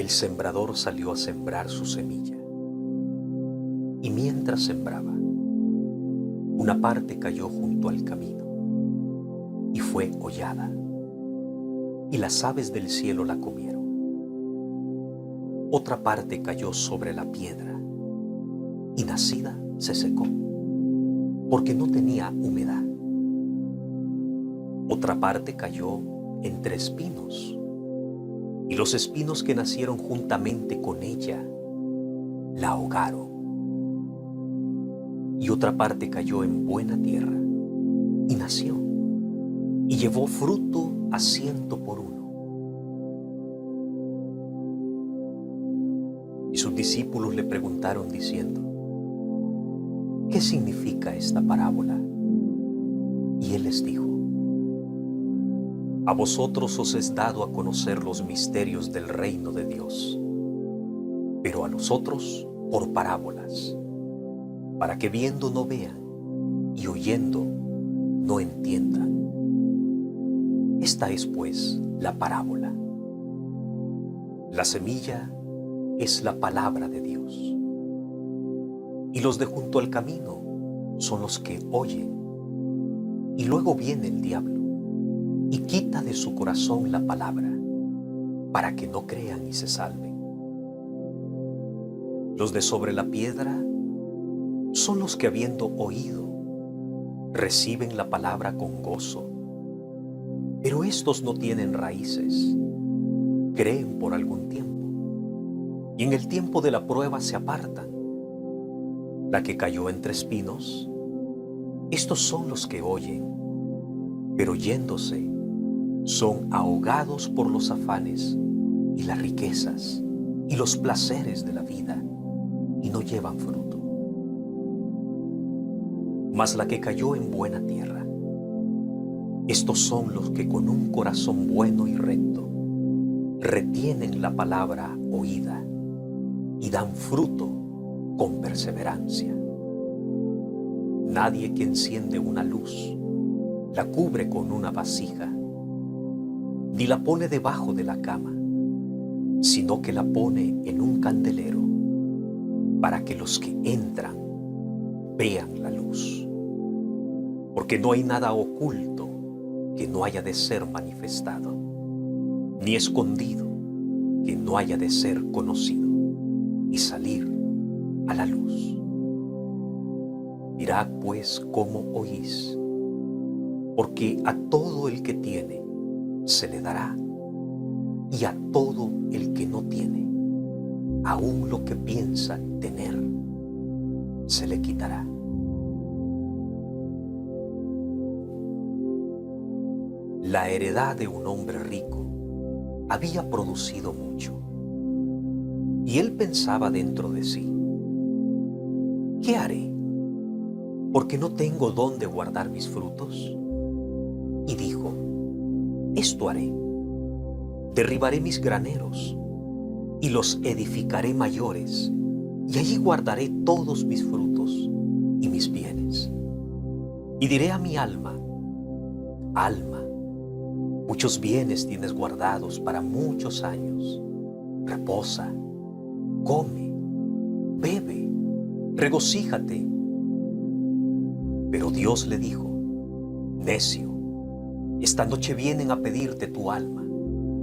El sembrador salió a sembrar su semilla, y mientras sembraba, una parte cayó junto al camino, y fue hollada, y las aves del cielo la comieron. Otra parte cayó sobre la piedra, y nacida se secó, porque no tenía humedad. Otra parte cayó entre espinos, y los espinos que nacieron juntamente con ella la ahogaron. Y otra parte cayó en buena tierra, y nació, y llevó fruto a 100 por uno. Y sus discípulos le preguntaron diciendo: ¿qué significa esta parábola? Y él les dijo: a vosotros os es dado a conocer los misterios del reino de Dios, pero a nosotros por parábolas, para que viendo no vean y oyendo no entiendan. Esta es pues la parábola. La semilla es la palabra de Dios, y los de junto al camino son los que oyen, y luego viene el diablo y quita de su corazón la palabra, para que no crean y se salven. Los de sobre la piedra son los que, habiendo oído, reciben la palabra con gozo, pero estos no tienen raíces, creen por algún tiempo, y en el tiempo de la prueba se apartan. La que cayó entre espinos, estos son los que oyen, pero yéndose, son ahogados por los afanes y las riquezas y los placeres de la vida, y no llevan fruto. Mas la que cayó en buena tierra, estos son los que con un corazón bueno y recto retienen la palabra oída y dan fruto con perseverancia. Nadie que enciende una luz la cubre con una vasija, ni la pone debajo de la cama, sino que la pone en un candelero, para que los que entran vean la luz. Porque no hay nada oculto que no haya de ser manifestado, ni escondido que no haya de ser conocido y salir a la luz. Mirad pues cómo oís, porque a todo el que tiene se le dará, y a todo el que no tiene, aún lo que piensa tener, se le quitará. La heredad de un hombre rico había producido mucho, y él pensaba dentro de sí: ¿qué haré? Porque no tengo dónde guardar mis frutos. Y dijo: esto haré: derribaré mis graneros y los edificaré mayores, y allí guardaré todos mis frutos y mis bienes. Y diré a mi alma: alma, muchos bienes tienes guardados para muchos años. Reposa, come, bebe, regocíjate. Pero Dios le dijo: necio, esta noche vienen a pedirte tu alma,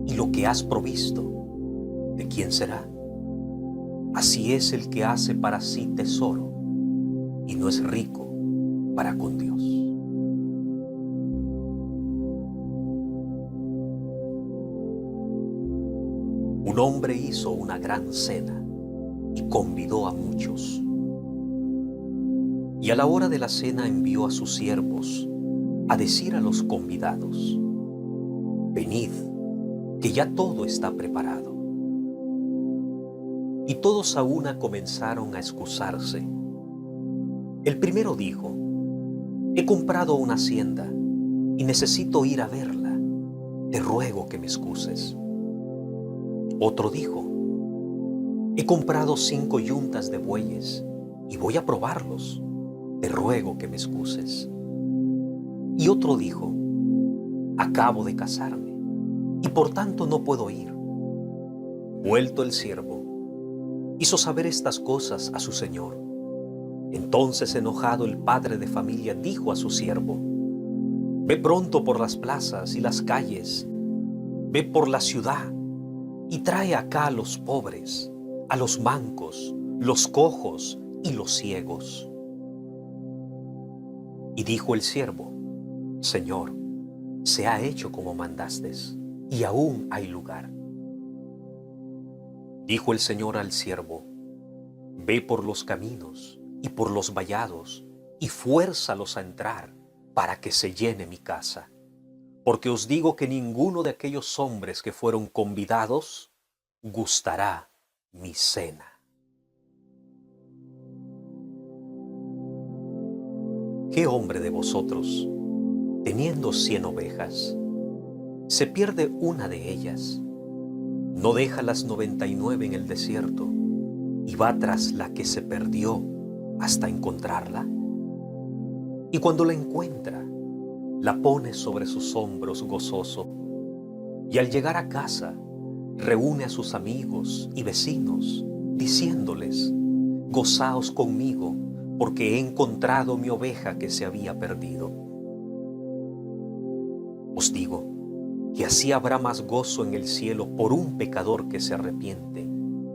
y lo que has provisto, ¿de quién será? Así es el que hace para sí tesoro y no es rico para con Dios. Un hombre hizo una gran cena y convidó a muchos. Y a la hora de la cena envió a sus siervos a decir a los convidados: venid, que ya todo está preparado. Y todos a una comenzaron a excusarse. El primero dijo: he comprado una hacienda y necesito ir a verla, te ruego que me excuses. Otro dijo: he comprado 5 yuntas de bueyes y voy a probarlos, te ruego que me excuses. Y otro dijo: acabo de casarme y por tanto no puedo ir. Vuelto el siervo, hizo saber estas cosas a su señor. Entonces, enojado, el padre de familia dijo a su siervo: Ve pronto por las plazas y las calles, ve por la ciudad y trae acá a los pobres, a los mancos, los cojos y los ciegos. Y dijo el siervo: Señor, se ha hecho como mandaste, y aún hay lugar. Dijo el Señor al siervo: Ve por los caminos y por los vallados, y fuérzalos a entrar, para que se llene mi casa. Porque os digo que ninguno de aquellos hombres que fueron convidados gustará mi cena. ¿Qué hombre de vosotros, teniendo 100 ovejas, se pierde una de ellas, no deja las 99 en el desierto y va tras la que se perdió hasta encontrarla? Y cuando la encuentra, la pone sobre sus hombros gozoso, y al llegar a casa, reúne a sus amigos y vecinos, diciéndoles: Gozaos conmigo, porque he encontrado mi oveja que se había perdido. Os digo que así habrá más gozo en el cielo por un pecador que se arrepiente,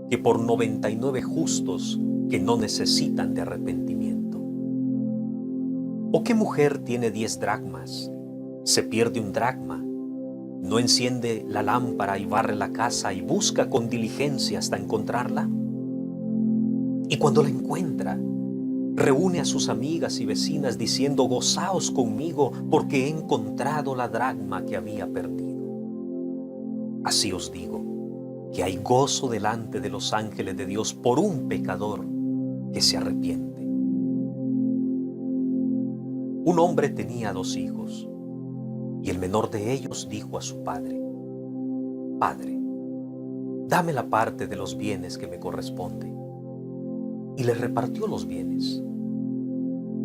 que por 99 justos que no necesitan de arrepentimiento. ¿O qué mujer tiene 10 dracmas? Se pierde un dracma, ¿no enciende la lámpara y barre la casa y busca con diligencia hasta encontrarla? Y cuando la encuentra, reúne a sus amigas y vecinas diciendo: Gozaos conmigo, porque he encontrado la dracma que había perdido. Así os digo, que hay gozo delante de los ángeles de Dios por un pecador que se arrepiente. Un hombre tenía 2 hijos, y el menor de ellos dijo a su padre: Padre, dame la parte de los bienes que me corresponde. Y le repartió los bienes.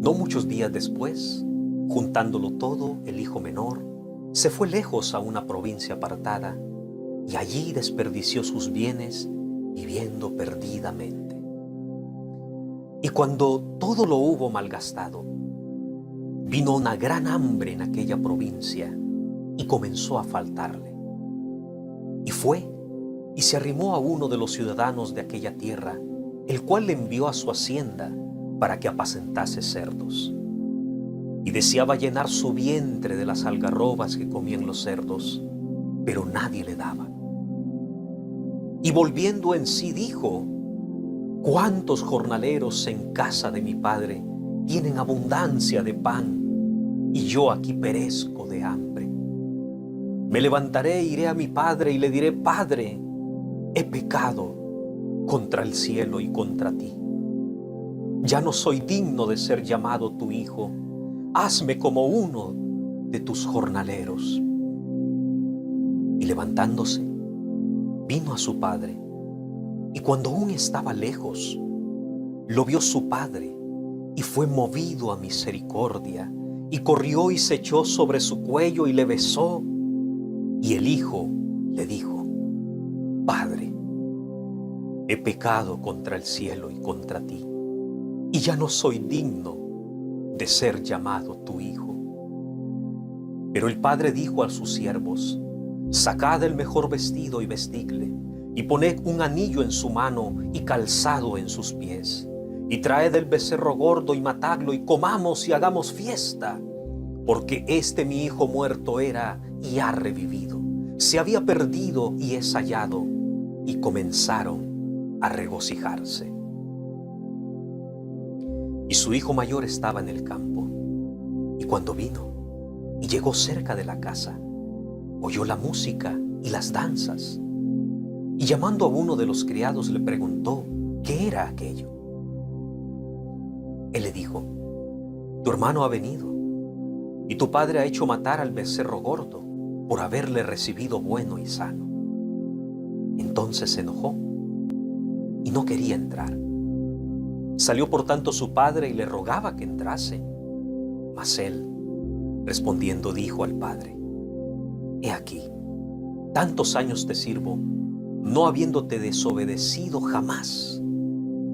No muchos días después, juntándolo todo, el hijo menor se fue lejos a una provincia apartada, y allí desperdició sus bienes viviendo perdidamente. Y cuando todo lo hubo malgastado, vino una gran hambre en aquella provincia y comenzó a faltarle. Y fue y se arrimó a uno de los ciudadanos de aquella tierra, el cual le envió a su hacienda para que apacentase cerdos. Y deseaba llenar su vientre de las algarrobas que comían los cerdos, pero nadie le daba. Y volviendo en sí dijo: ¿Cuántos jornaleros en casa de mi padre tienen abundancia de pan, y yo aquí perezco de hambre? Me levantaré e iré a mi padre y le diré: Padre, he pecado contra el cielo y contra ti. Ya no soy digno de ser llamado tu hijo. Hazme como uno de tus jornaleros. Y levantándose, vino a su padre, y cuando aún estaba lejos, lo vio su padre, y fue movido a misericordia, y corrió y se echó sobre su cuello y le besó. Y el hijo le dijo: Padre, he pecado contra el cielo y contra ti, y ya no soy digno de ser llamado tu hijo. Pero el padre dijo a sus siervos: Sacad el mejor vestido y vestidle, y poned un anillo en su mano y calzado en sus pies, y traed el becerro gordo y matadlo, y comamos y hagamos fiesta, porque este mi hijo muerto era y ha revivido, se había perdido y es hallado. Y comenzaron a regocijarse. Y su hijo mayor estaba en el campo, y cuando vino y llegó cerca de la casa, oyó la música y las danzas, y llamando a uno de los criados le preguntó qué era aquello. Él le dijo: Tu hermano ha venido, y tu padre ha hecho matar al becerro gordo por haberle recibido bueno y sano. Entonces se enojó y no quería entrar. Salió por tanto su padre y le rogaba que entrase. Mas él, respondiendo, dijo al padre: He aquí, tantos años te sirvo, no habiéndote desobedecido jamás,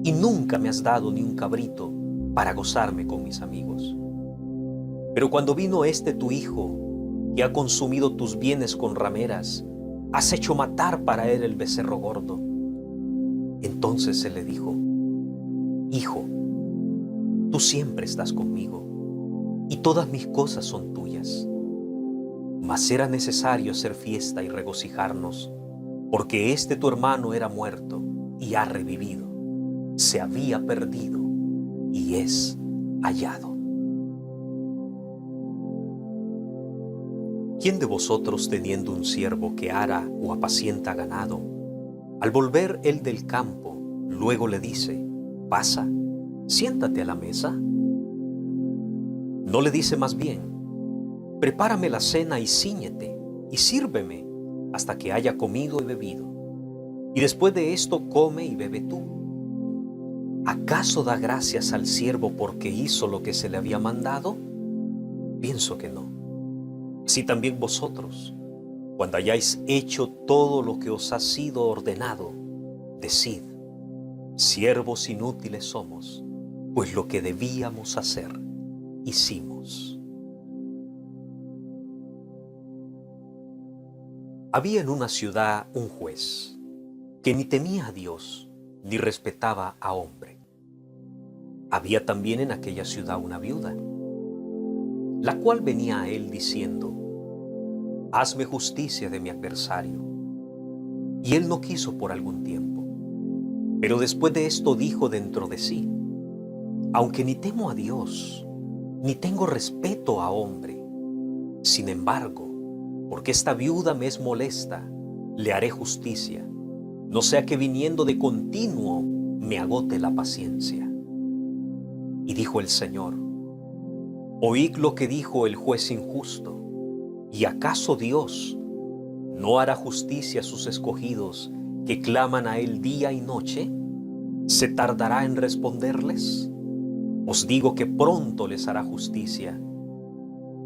y nunca me has dado ni un cabrito para gozarme con mis amigos. Pero cuando vino este tu hijo, que ha consumido tus bienes con rameras, has hecho matar para él el becerro gordo. Entonces él le dijo: Hijo, tú siempre estás conmigo, y todas mis cosas son tuyas. Mas era necesario hacer fiesta y regocijarnos, porque este tu hermano era muerto y ha revivido, se había perdido y es hallado. ¿Quién de vosotros, teniendo un siervo que ara o apacienta ganado, al volver él del campo, luego le dice: pasa, siéntate a la mesa? ¿No le dice más bien: prepárame la cena y cíñete, y sírveme hasta que haya comido y bebido, y después de esto come y bebe tú? ¿Acaso da gracias al siervo porque hizo lo que se le había mandado? Pienso que no. Así también vosotros, cuando hayáis hecho todo lo que os ha sido ordenado, decid: siervos inútiles somos, pues lo que debíamos hacer, hicimos. Había en una ciudad un juez que ni temía a Dios ni respetaba a hombre. Había también en aquella ciudad una viuda, la cual venía a él diciendo: hazme justicia de mi adversario. Y él no quiso por algún tiempo. Pero después de esto dijo dentro de sí: aunque ni temo a Dios, ni tengo respeto a hombre, sin embargo, porque esta viuda me es molesta, le haré justicia, no sea que viniendo de continuo me agote la paciencia. Y dijo el Señor: oíd lo que dijo el juez injusto. ¿Y acaso Dios no hará justicia a sus escogidos que claman a Él día y noche? ¿Se tardará en responderles? Os digo que pronto les hará justicia.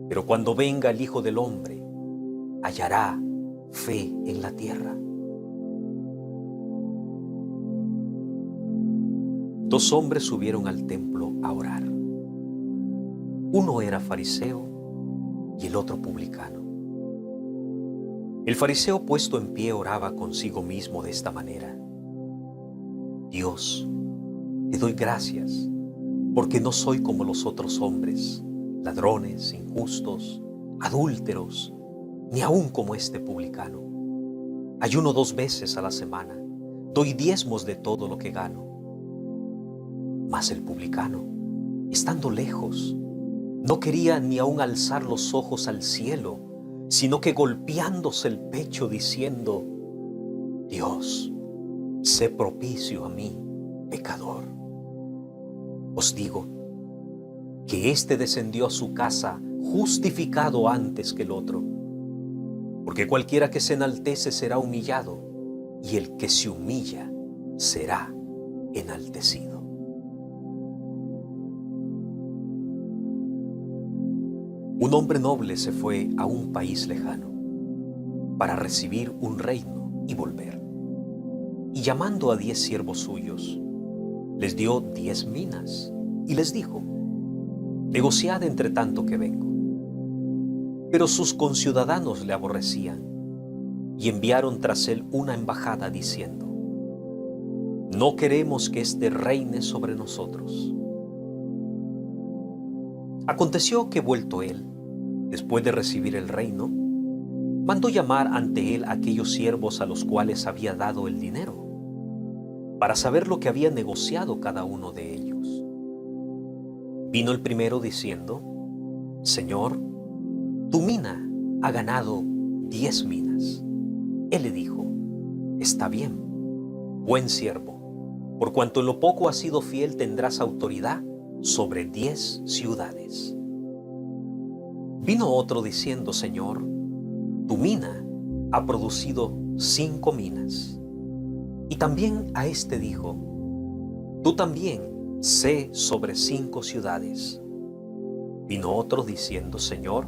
Pero cuando venga el Hijo del Hombre, hallará fe en la tierra. Dos hombres subieron al templo a orar. Uno era fariseo y el otro publicano. El fariseo, puesto en pie, oraba consigo mismo de esta manera: Dios, te doy gracias porque no soy como los otros hombres, ladrones, injustos, adúlteros, ni aun como este publicano. Ayuno 2 veces a la semana, doy diezmos de todo lo que gano. Mas el publicano, estando lejos, no quería ni aun alzar los ojos al cielo, sino que golpeándose el pecho diciendo: Dios, sé propicio a mí, pecador. Os digo que éste descendió a su casa justificado antes que el otro, porque cualquiera que se enaltece será humillado, y el que se humilla será enaltecido. Un hombre noble se fue a un país lejano para recibir un reino y volver. Y llamando a 10 siervos suyos, les dio 10 minas y les dijo: negociad entre tanto que vengo. Pero sus conciudadanos le aborrecían y enviaron tras él una embajada diciendo: no queremos que éste reine sobre nosotros. Aconteció que, vuelto él, después de recibir el reino, mandó llamar ante él a aquellos siervos a los cuales había dado el dinero, para saber lo que había negociado cada uno de ellos. Vino el primero diciendo: Señor, tu mina ha ganado 10 minas. Él le dijo: está bien, buen siervo, por cuanto en lo poco has sido fiel, tendrás autoridad sobre 10 ciudades. Vino otro diciendo: Señor, tu mina ha producido 5 minas. Y también a este dijo: tú también sé sobre 5 ciudades. Vino otro diciendo: Señor,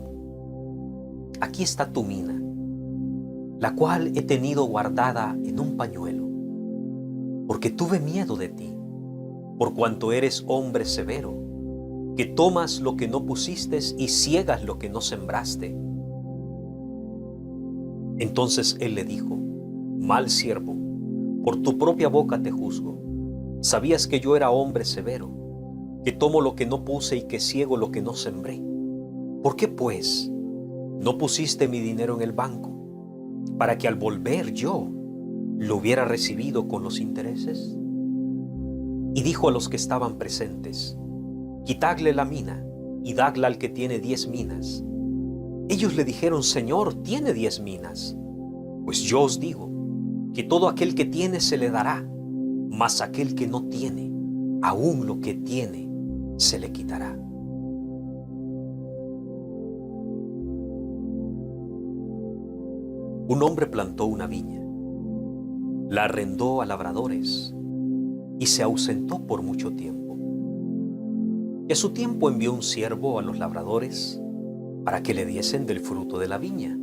aquí está tu mina. la cual he tenido guardada en un pañuelo, porque tuve miedo de ti, por cuanto eres hombre severo, que tomas lo que no pusiste y ciegas lo que no sembraste. Entonces él le dijo: mal siervo, por tu propia boca te juzgo. Sabías que yo era hombre severo, que tomo lo que no puse y que ciego lo que no sembré. ¿Por qué, pues, no pusiste mi dinero en el banco, para que al volver yo lo hubiera recibido con los intereses? Y dijo a los que estaban presentes: quitadle la mina y dadla al que tiene 10 minas. Ellos le dijeron: Señor, tiene 10 minas. Pues yo os digo que todo aquel que tiene se le dará, mas aquel que no tiene, aún lo que tiene se le quitará. Un hombre plantó una viña, la arrendó a labradores y se ausentó por mucho tiempo. Y a su tiempo envió un siervo a los labradores para que le diesen del fruto de la viña.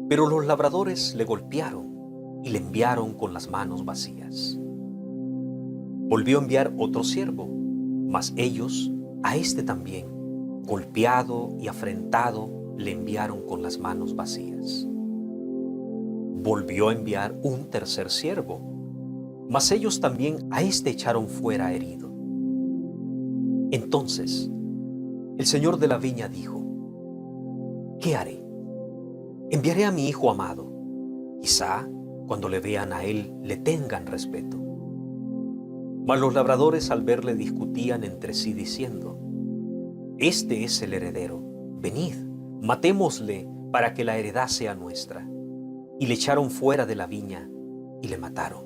Pero los labradores le golpearon y le enviaron con las manos vacías. Volvió a enviar otro siervo, mas ellos a este también, golpeado y afrentado, le enviaron con las manos vacías. Volvió a enviar un tercer siervo, mas ellos también a este echaron fuera herido. Entonces el señor de la viña dijo: ¿qué haré? Enviaré a mi hijo amado, quizá cuando le vean a él le tengan respeto. Mas los labradores al verle discutían entre sí diciendo: este es el heredero, venid, matémosle para que la heredad sea nuestra. Y le echaron fuera de la viña y le mataron.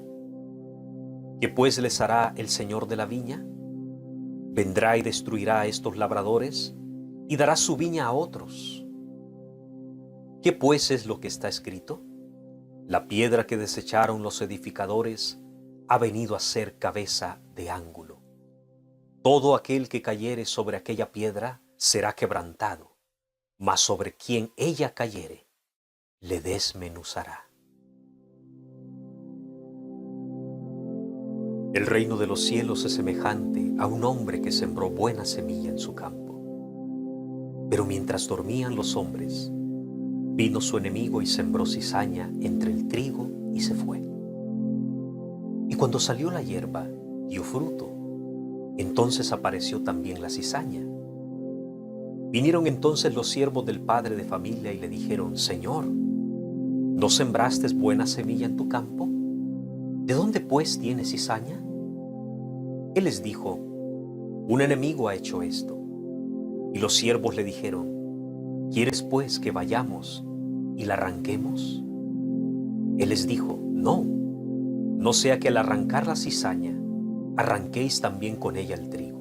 ¿Qué pues les hará el señor de la viña? Vendrá y destruirá a estos labradores y dará su viña a otros. ¿Qué pues es lo que está escrito? La piedra que desecharon los edificadores ha venido a ser cabeza de ángulo. Todo aquel que cayere sobre aquella piedra será quebrantado, mas sobre quien ella cayere, le desmenuzará. El reino de los cielos es semejante a un hombre que sembró buena semilla en su campo. Pero mientras dormían los hombres, vino su enemigo y sembró cizaña entre el trigo y se fue. Y cuando salió la hierba, dio fruto. Entonces apareció también la cizaña. Vinieron entonces los siervos del padre de familia y le dijeron: Señor, ¿no sembraste buena semilla en tu campo? ¿De dónde pues tienes cizaña? Él les dijo: un enemigo ha hecho esto. Y los siervos le dijeron: ¿quieres pues que vayamos y la arranquemos? Él les dijo: no, no sea que al arrancar la cizaña, arranquéis también con ella el trigo.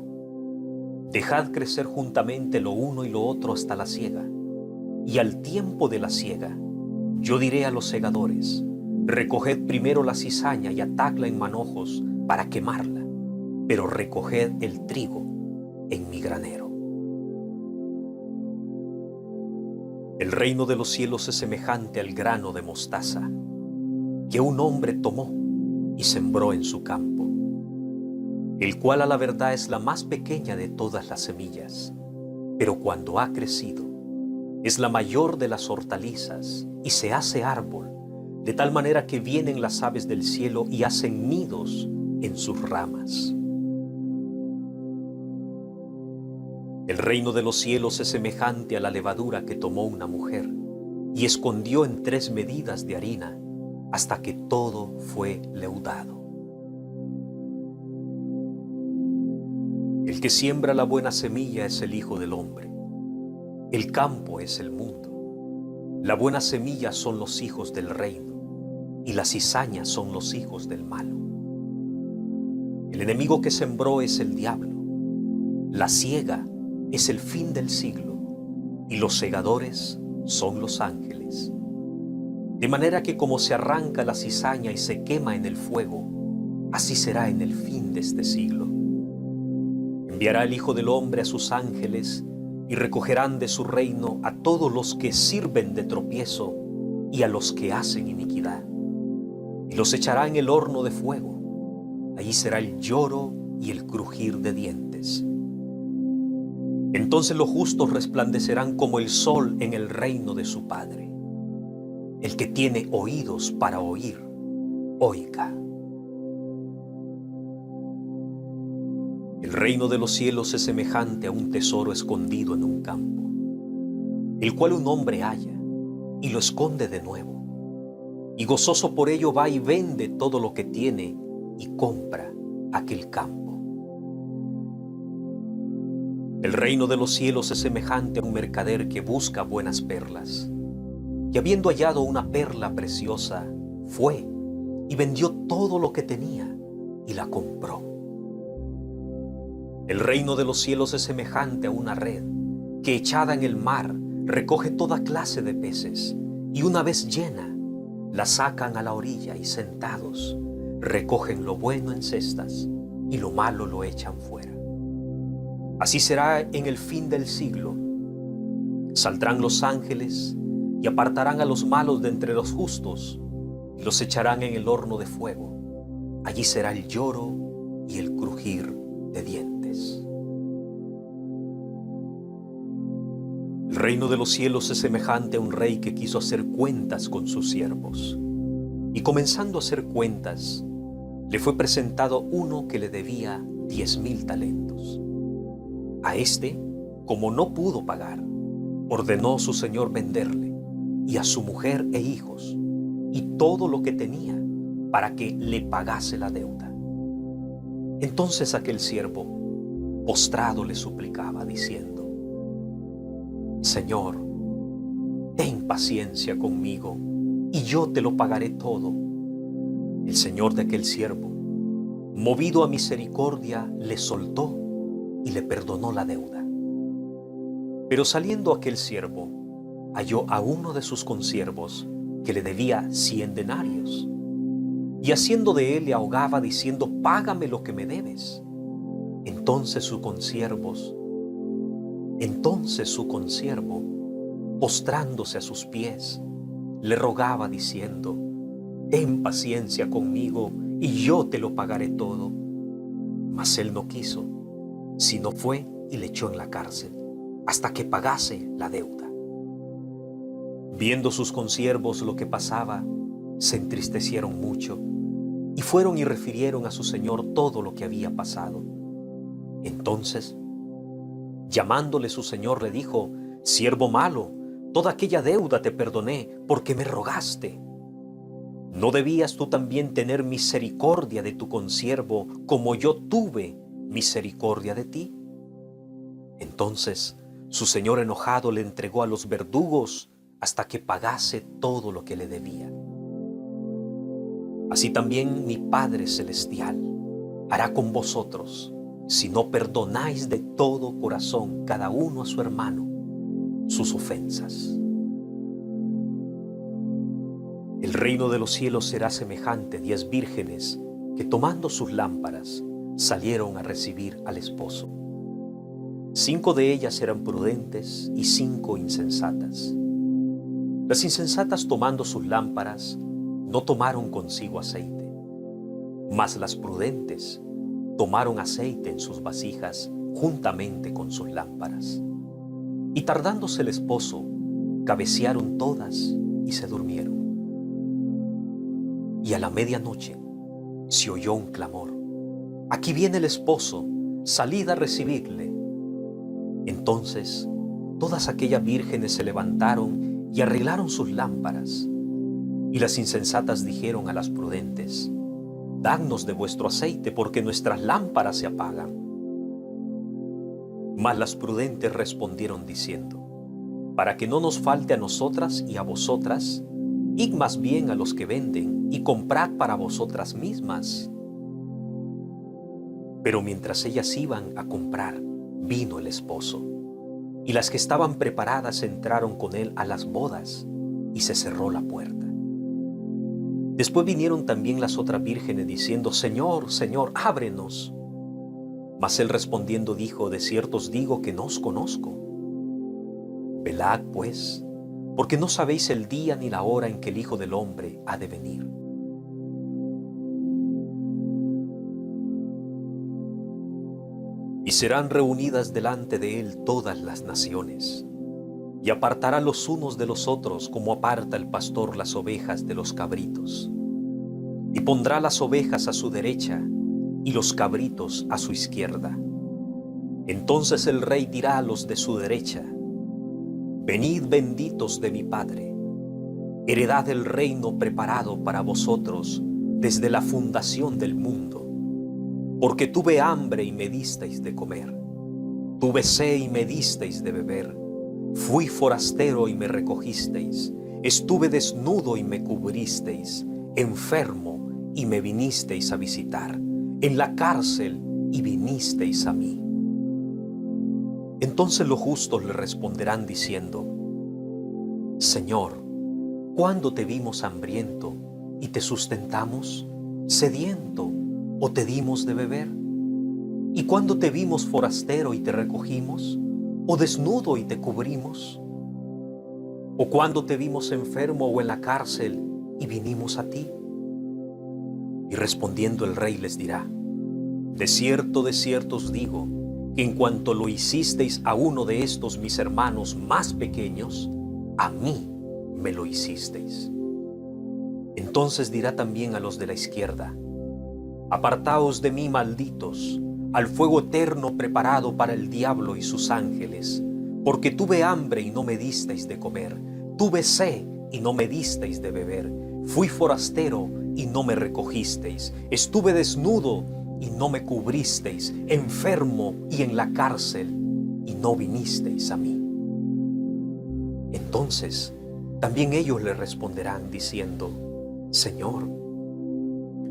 Dejad crecer juntamente lo uno y lo otro hasta la siega. Y al tiempo de la siega, yo diré a los segadores: recoged primero la cizaña y atadla en manojos para quemarla, pero recoged el trigo en mi granero. El reino de los cielos es semejante al grano de mostaza, que un hombre tomó y sembró en su campo, el cual a la verdad es la más pequeña de todas las semillas, pero cuando ha crecido, es la mayor de las hortalizas y se hace árbol, de tal manera que vienen las aves del cielo y hacen nidos en sus ramas. El reino de los cielos es semejante a la levadura que tomó una mujer y escondió en 3 medidas de harina hasta que todo fue leudado. El que siembra la buena semilla es el Hijo del Hombre. El campo es el mundo. La buena semilla son los hijos del reino y las cizañas son los hijos del malo. El enemigo que sembró es el diablo. La siega es el fin del siglo y los segadores son los ángeles. De manera que como se arranca la cizaña y se quema en el fuego, así será en el fin de este siglo. Enviará el Hijo del Hombre a sus ángeles y recogerán de su reino a todos los que sirven de tropiezo y a los que hacen iniquidad, y los echará en el horno de fuego. Allí será el lloro y el crujir de dientes. Entonces los justos resplandecerán como el sol en el reino de su Padre. El que tiene oídos para oír, oiga. El reino de los cielos es semejante a un tesoro escondido en un campo, el cual un hombre halla y lo esconde de nuevo, y gozoso por ello va y vende todo lo que tiene y compra aquel campo. El reino de los cielos es semejante a un mercader que busca buenas perlas, y habiendo hallado una perla preciosa, fue y vendió todo lo que tenía y la compró. El reino de los cielos es semejante a una red que echada en el mar recoge toda clase de peces, y una vez llena, la sacan a la orilla y sentados recogen lo bueno en cestas y lo malo lo echan fuera. Así será en el fin del siglo. Saldrán los ángeles y apartarán a los malos de entre los justos y los echarán en el horno de fuego. Allí será el lloro y el crujir de dientes. El reino de los cielos es semejante a un rey que quiso hacer cuentas con sus siervos. Y comenzando a hacer cuentas, le fue presentado uno que le debía 10,000 talentos. A este, como no pudo pagar, ordenó su señor venderle, y a su mujer e hijos, y todo lo que tenía, para que le pagase la deuda. Entonces aquel siervo, postrado, le suplicaba, diciendo: Señor, ten paciencia conmigo, y yo te lo pagaré todo. El señor de aquel siervo, movido a misericordia, le soltó y le perdonó la deuda. Pero saliendo aquel siervo, halló a uno de sus consiervos que le debía 100 denarios, y haciendo de él le ahogaba diciendo: págame lo que me debes. Entonces su consiervo, postrándose a sus pies, le rogaba diciendo: ten paciencia conmigo y yo te lo pagaré todo. Mas él no quiso, sino fue y le echó en la cárcel hasta que pagase la deuda. Viendo sus consiervos lo que pasaba, se entristecieron mucho y fueron y refirieron a su señor todo lo que había pasado. Entonces, llamándole su señor, le dijo: siervo malo, toda aquella deuda te perdoné porque me rogaste. ¿No debías tú también tener misericordia de tu consiervo como yo tuve misericordia de ti? Entonces su señor enojado le entregó a los verdugos hasta que pagase todo lo que le debía. Así también mi Padre Celestial hará con vosotros si no perdonáis de todo corazón cada uno a su hermano sus ofensas. El reino de los cielos será semejante a 10 vírgenes que, tomando sus lámparas, salieron a recibir al esposo. 5 de ellas eran prudentes y 5 insensatas. Las insensatas, tomando sus lámparas, no tomaron consigo aceite, mas las prudentes tomaron aceite en sus vasijas juntamente con sus lámparas. Y tardándose el esposo, cabecearon todas y se durmieron. Y a la medianoche se oyó un clamor: aquí viene el esposo, salid a recibirle. Entonces todas aquellas vírgenes se levantaron y arreglaron sus lámparas. Y las insensatas dijeron a las prudentes: dadnos de vuestro aceite, porque nuestras lámparas se apagan. Mas las prudentes respondieron diciendo: para que no nos falte a nosotras y a vosotras, id más bien a los que venden y comprad para vosotras mismas. Pero mientras ellas iban a comprar, vino el esposo, y las que estaban preparadas entraron con él a las bodas, y se cerró la puerta. Después vinieron también las otras vírgenes diciendo: Señor, Señor, ábrenos. Mas él respondiendo dijo: de cierto os digo que no os conozco. Velad pues, porque no sabéis el día ni la hora en que el Hijo del Hombre ha de venir. Y serán reunidas delante de él todas las naciones, y apartará los unos de los otros como aparta el pastor las ovejas de los cabritos. Y pondrá las ovejas a su derecha y los cabritos a su izquierda. Entonces el rey dirá a los de su derecha: Venid benditos de mi Padre, heredad el reino preparado para vosotros desde la fundación del mundo. Porque tuve hambre y me disteis de comer, tuve sed y me disteis de beber, fui forastero y me recogisteis, estuve desnudo y me cubristeis, enfermo y me vinisteis a visitar, en la cárcel y vinisteis a mí. Entonces los justos le responderán diciendo: Señor, ¿cuándo te vimos hambriento y te sustentamos, sediento o te dimos de beber? ¿Y cuándo te vimos forastero y te recogimos, o desnudo y te cubrimos? ¿O cuándo te vimos enfermo o en la cárcel y vinimos a ti? Y respondiendo el rey les dirá: de cierto os digo, que en cuanto lo hicisteis a uno de estos mis hermanos más pequeños, a mí me lo hicisteis. Entonces dirá también a los de la izquierda: Apartaos de mí, malditos, al fuego eterno preparado para el diablo y sus ángeles, porque tuve hambre y no me disteis de comer, tuve sed y no me disteis de beber, fui forastero y no me recogisteis, estuve desnudo y no me cubristeis, enfermo y en la cárcel y no vinisteis a mí. Entonces también ellos le responderán diciendo: Señor,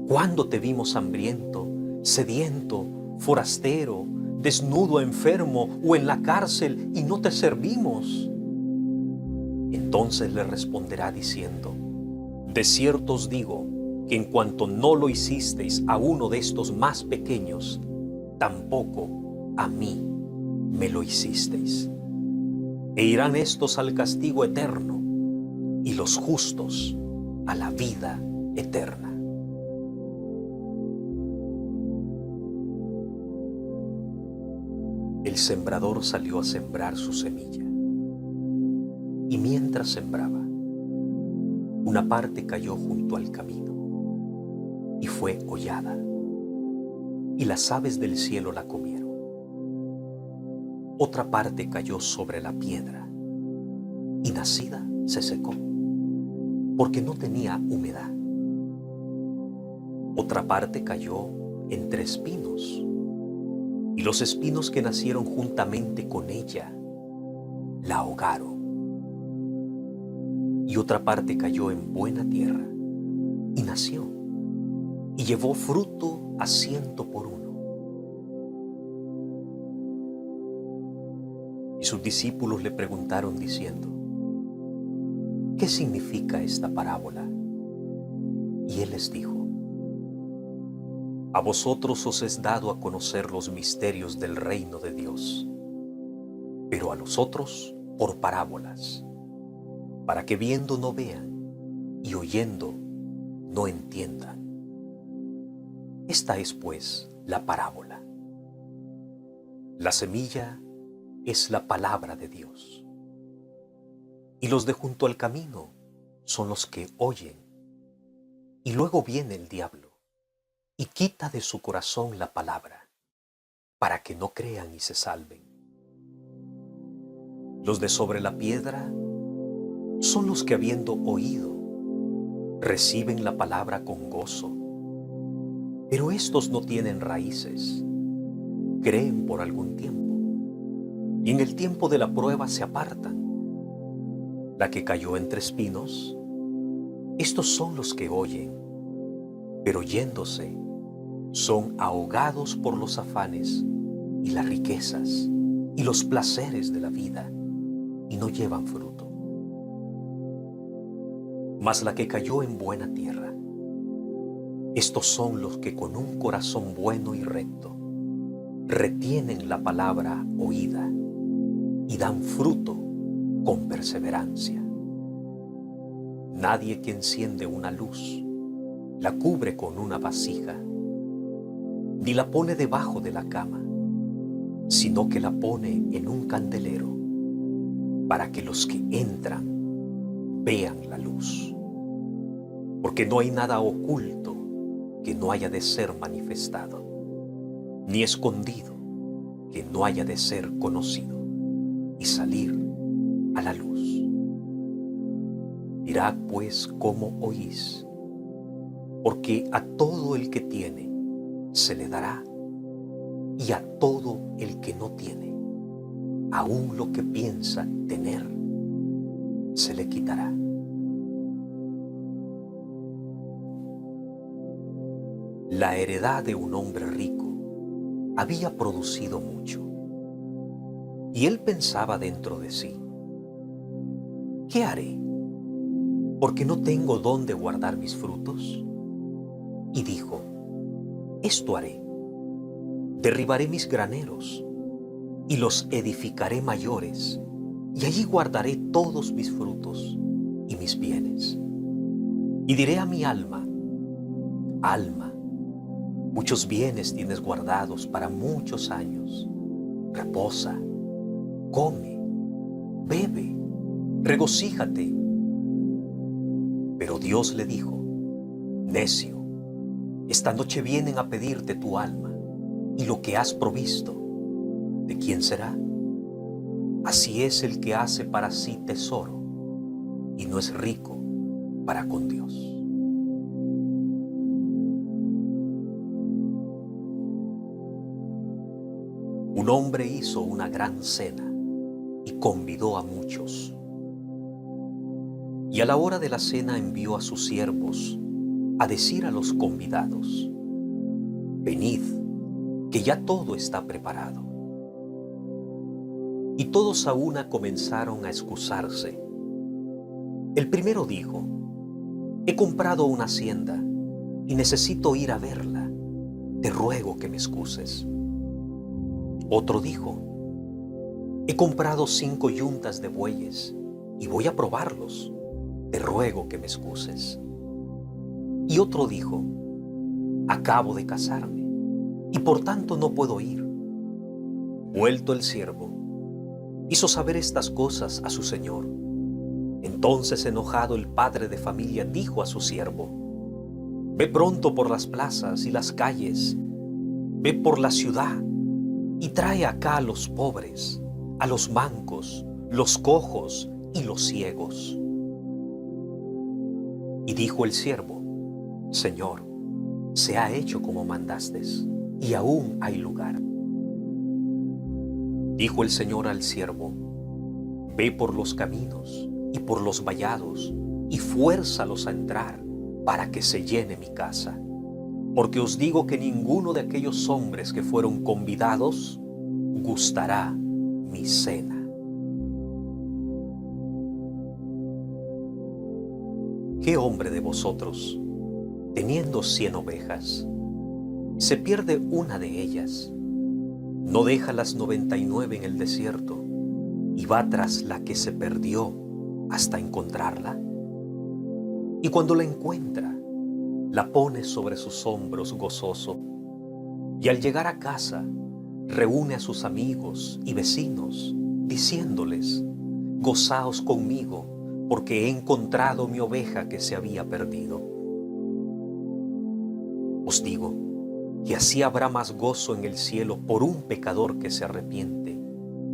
¿cuándo te vimos hambriento, sediento, forastero, desnudo, enfermo o en la cárcel y no te servimos? Entonces le responderá diciendo: de cierto os digo, que en cuanto no lo hicisteis a uno de estos más pequeños, tampoco a mí me lo hicisteis. E irán estos al castigo eterno, y los justos a la vida eterna. El sembrador salió a sembrar su semilla, y mientras sembraba, una parte cayó junto al camino y fue hollada, y las aves del cielo la comieron. Otra parte cayó sobre la piedra, y nacida se secó, porque no tenía humedad. Otra parte cayó entre espinos, y los espinos que nacieron juntamente con ella la ahogaron. Y otra parte cayó en buena tierra, y nació, y llevó fruto a 100 por uno. Y sus discípulos le preguntaron diciendo: ¿qué significa esta parábola? Y él les dijo: a vosotros os es dado a conocer los misterios del reino de Dios, pero a los otros por parábolas, para que viendo no vean y oyendo no entiendan. Esta es pues la parábola. La semilla es la palabra de Dios, y los de junto al camino son los que oyen, y luego viene el diablo y quita de su corazón la palabra, para que no crean y se salven. Los de sobre la piedra son los que, habiendo oído, reciben la palabra con gozo, pero estos no tienen raíces, creen por algún tiempo, y en el tiempo de la prueba se apartan. La que cayó entre espinos, estos son los que oyen, pero yéndose, son ahogados por los afanes y las riquezas y los placeres de la vida, y no llevan fruto. Mas la que cayó en buena tierra, estos son los que con un corazón bueno y recto retienen la palabra oída y dan fruto con perseverancia. Nadie que enciende una luz la cubre con una vasija, ni la pone debajo de la cama, sino que la pone en un candelero para que los que entran vean la luz. Porque no hay nada oculto que no haya de ser manifestado, ni escondido que no haya de ser conocido y salir a la luz. Mirad pues cómo oís, porque a todo el que tiene se le dará, y a todo el que no tiene, aún lo que piensa tener, se le quitará. La heredad de un hombre rico había producido mucho, y él pensaba dentro de sí: ¿qué haré? Porque no tengo dónde guardar mis frutos. Y dijo: esto haré: derribaré mis graneros y los edificaré mayores, y allí guardaré todos mis frutos y mis bienes. Y diré a mi alma: alma, muchos bienes tienes guardados para muchos años. Reposa, come, bebe, regocíjate. Pero Dios le dijo: necio, esta noche vienen a pedirte tu alma, y lo que has provisto, ¿de quién será? Así es el que hace para sí tesoro y no es rico para con Dios. Un hombre hizo una gran cena y convidó a muchos. Y a la hora de la cena envió a sus siervos a decir a los convidados: venid, que ya todo está preparado. Y todos a una comenzaron a excusarse. El primero dijo: he comprado una hacienda y necesito ir a verla. Te ruego que me excuses. Otro dijo: he comprado 5 yuntas de bueyes y voy a probarlos. Te ruego que me excuses. Y otro dijo: acabo de casarme y por tanto no puedo ir. Vuelto el siervo, hizo saber estas cosas a su señor. Entonces, enojado, el padre de familia dijo a su siervo: ve pronto por las plazas y las calles, ve por la ciudad y trae acá a los pobres, a los mancos, los cojos y los ciegos. Y dijo el siervo: Señor, se ha hecho como mandaste, y aún hay lugar. Dijo el Señor al siervo: ve por los caminos y por los vallados, y fuérzalos a entrar, para que se llene mi casa. Porque os digo que ninguno de aquellos hombres que fueron convidados gustará mi cena. ¿Qué hombre de vosotros, teniendo 100 ovejas, se pierde una de ellas, no deja las 99 en el desierto y va tras la que se perdió hasta encontrarla? Y cuando la encuentra, la pone sobre sus hombros gozoso, y al llegar a casa, reúne a sus amigos y vecinos, diciéndoles: gozaos conmigo, porque he encontrado mi oveja que se había perdido. Os digo que así habrá más gozo en el cielo por un pecador que se arrepiente,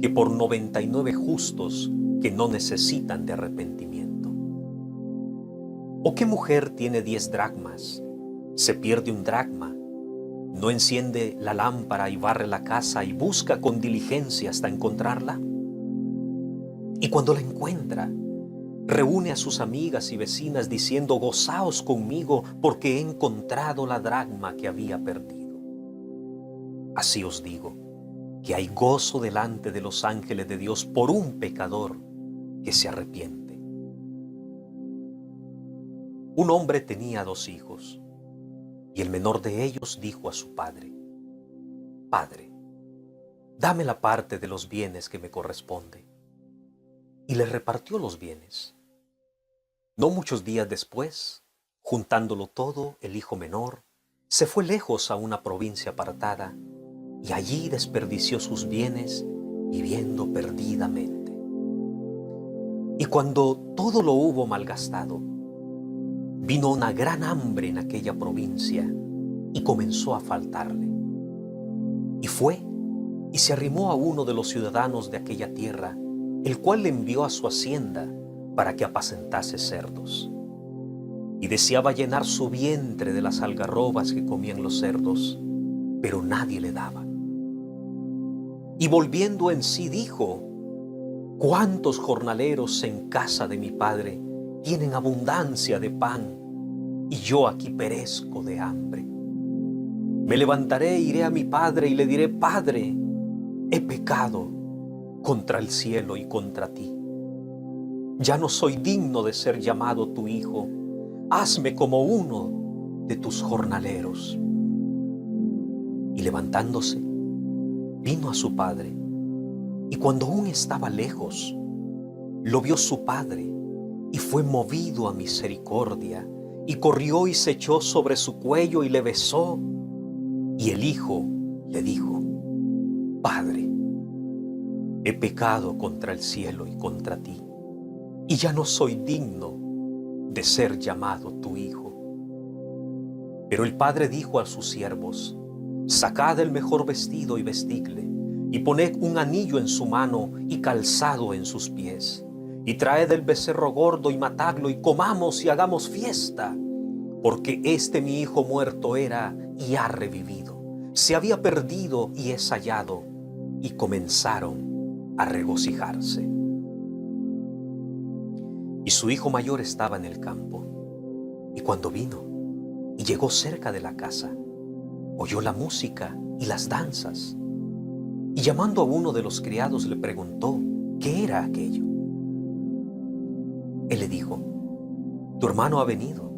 que por 99 justos que no necesitan de arrepentimiento. ¿O qué mujer tiene 10 dracmas? Se pierde un dracma, ¿no enciende la lámpara y barre la casa y busca con diligencia hasta encontrarla? Y cuando la encuentra, reúne a sus amigas y vecinas diciendo: gozaos conmigo, porque he encontrado la dracma que había perdido. Así os digo, que hay gozo delante de los ángeles de Dios por un pecador que se arrepiente. Un hombre tenía 2 hijos, y el menor de ellos dijo a su padre: Padre, dame la parte de los bienes que me corresponde. Y le repartió los bienes. No muchos días después, juntándolo todo, el hijo menor se fue lejos a una provincia apartada y allí desperdició sus bienes viviendo perdidamente. Y cuando todo lo hubo malgastado, vino una gran hambre en aquella provincia y comenzó a faltarle. Y fue y se arrimó a uno de los ciudadanos de aquella tierra, el cual le envió a su hacienda para que apacentase cerdos. Y deseaba llenar su vientre de las algarrobas que comían los cerdos, pero nadie le daba. Y volviendo en sí dijo: ¿cuántos jornaleros en casa de mi padre tienen abundancia de pan, y yo aquí perezco de hambre? Me levantaré e iré a mi padre y le diré: Padre, he pecado contra el cielo y contra ti. Ya no soy digno de ser llamado tu hijo. Hazme como uno de tus jornaleros. Y levantándose, vino a su padre, y cuando aún estaba lejos, lo vio su padre, y fue movido a misericordia, y corrió y se echó sobre su cuello y le besó. Y el hijo le dijo: Padre, he pecado contra el cielo y contra ti, y ya no soy digno de ser llamado tu hijo. Pero el padre dijo a sus siervos: sacad el mejor vestido y vestidle, y poned un anillo en su mano y calzado en sus pies, y traed el becerro gordo y matadlo, y comamos y hagamos fiesta, porque este mi hijo muerto era y ha revivido, se había perdido y es hallado. Y comenzaron a regocijarse. Y su hijo mayor estaba en el campo, y cuando vino y llegó cerca de la casa, oyó la música y las danzas, y llamando a uno de los criados le preguntó qué era aquello. Él le dijo: tu hermano ha venido,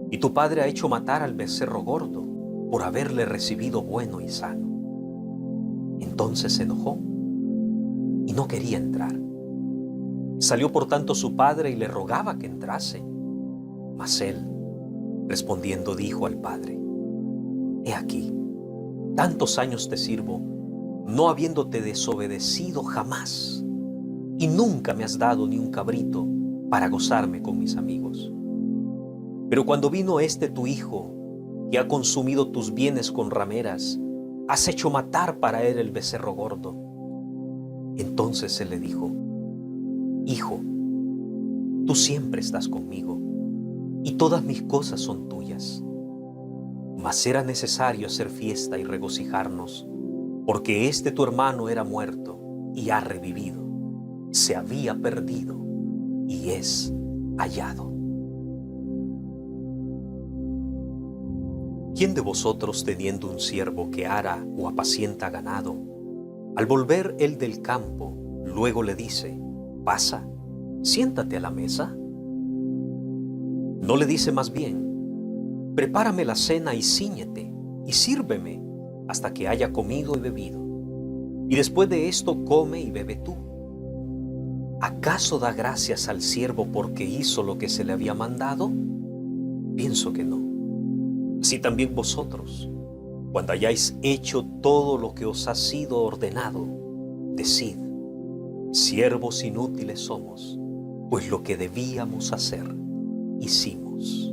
y tu padre ha hecho matar al becerro gordo por haberle recibido bueno y sano. Entonces se enojó y no quería entrar. Salió por tanto su padre y le rogaba que entrase. Mas él, respondiendo, dijo al padre: he aquí, tantos años te sirvo, no habiéndote desobedecido jamás, y nunca me has dado ni un cabrito para gozarme con mis amigos. Pero cuando vino este tu hijo, que ha consumido tus bienes con rameras, has hecho matar para él el becerro gordo. Entonces él le dijo: hijo, tú siempre estás conmigo, y todas mis cosas son tuyas. Mas era necesario hacer fiesta y regocijarnos, porque este tu hermano era muerto y ha revivido, se había perdido y es hallado. ¿Quién de vosotros, teniendo un siervo que ara o apacienta ganado, al volver él del campo, luego le dice: pasa, siéntate a la mesa? ¿No le dice más bien: prepárame la cena y cíñete, y sírveme hasta que haya comido y bebido, y después de esto come y bebe tú? ¿Acaso da gracias al siervo porque hizo lo que se le había mandado? Pienso que no. Así también vosotros, cuando hayáis hecho todo lo que os ha sido ordenado, decid: siervos inútiles somos, pues lo que debíamos hacer, hicimos.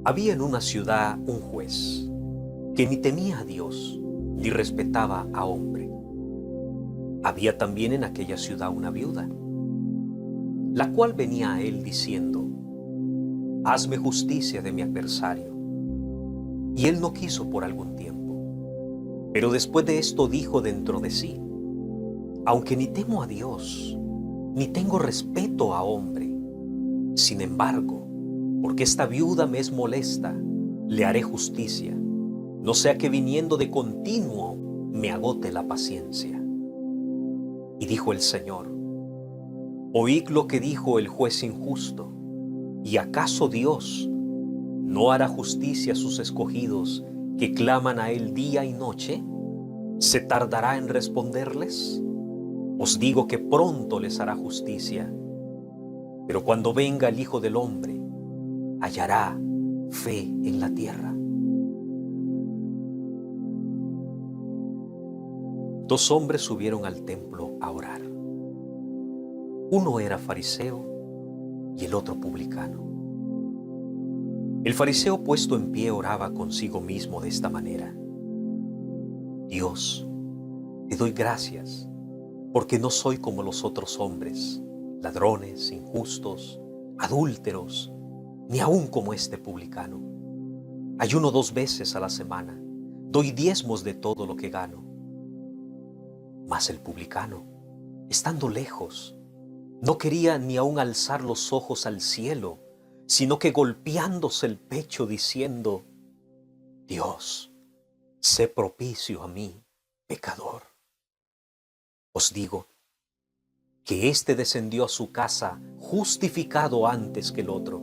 Había en una ciudad un juez que ni temía a Dios ni respetaba a hombre. Había también en aquella ciudad una viuda, la cual venía a él diciendo: hazme justicia de mi adversario. Y él no quiso por algún tiempo. Pero después de esto dijo dentro de sí: aunque ni temo a Dios, ni tengo respeto a hombre, sin embargo, porque esta viuda me es molesta, le haré justicia, no sea que viniendo de continuo me agote la paciencia. Y dijo el Señor: oíd lo que dijo el juez injusto. ¿Y acaso Dios no hará justicia a sus escogidos que claman a Él día y noche? ¿Se tardará en responderles? Os digo que pronto les hará justicia, pero cuando venga el Hijo del Hombre, hallará fe en la tierra. Dos hombres subieron al templo a orar. Uno era fariseo y el otro publicano. El fariseo, puesto en pie, oraba consigo mismo de esta manera: Dios, te doy gracias porque no soy como los otros hombres, ladrones, injustos, adúlteros, ni aun como este publicano. Ayuno 2 veces a la semana, doy diezmos de todo lo que gano. Mas el publicano, estando lejos, no quería ni aun alzar los ojos al cielo, sino que golpeándose el pecho diciendo: Dios, sé propicio a mí, pecador. Os digo que éste descendió a su casa justificado antes que el otro,